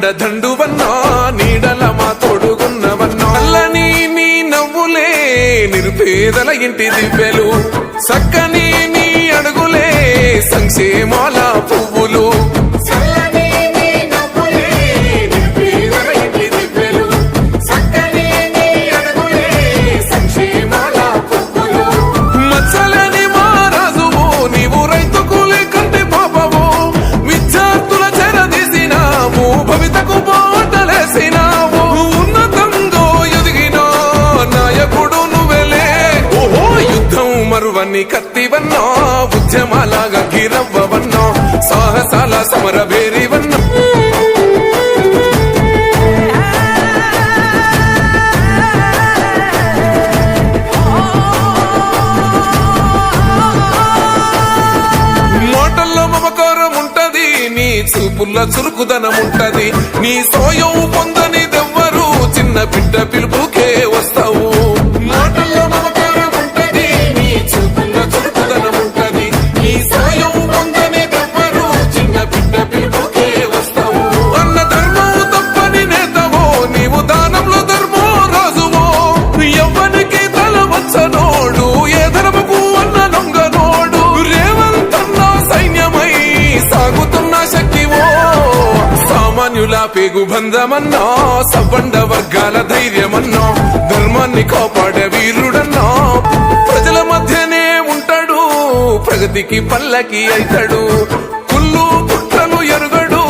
అండదండువన్నా నీడల మా తోడుగున్నవన్నా అల్లని నీ నవ్వులే నిరుపేదల ఇంటి దివ్యలు సక్కని నీ అడుగులే సంక్షేమాల పువ్వులు మరువని కత్తివన్నో ఉద్యమాలాగా గిరవ్వవన్నో సాహసాల సమర వేరివన్నో మాటల్లో మమకారం ఉంటది నీ చూపుల్లో చురుకుదనం ఉంటది నీ సోయం పొందనిదెవ్వరు చిన్న బిడ్డ పిలుపుకే వస్తావు మాటల్లో పేగు బంధమన్నో సబ్బండ వర్గాల ధైర్యమన్నో ధర్మాన్ని కాపాడే వీరుడన్నో ప్రజల మధ్యనే ఉంటాడు ప్రగతికి పల్లకి అయితాడు కుళ్ళు కుట్రలు ఎరుగడు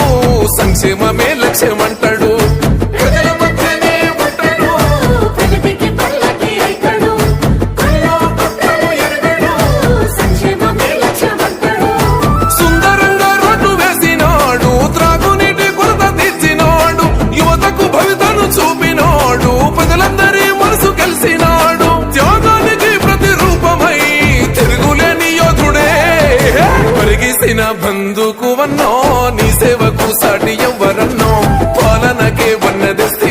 సంక్షేమమే లక్ష్యమంటాడు చూపినాడు ప్రజలందరి మనసు కలిసినాడు త్యాగానికి ప్రతిరూపమై తిరుగులేని యోధుడే పరిగిసిన బంధుకు వన్నో నీ సేవకు సాటి ఎవ్వరన్నో పాలనకే వన్నదెస్తి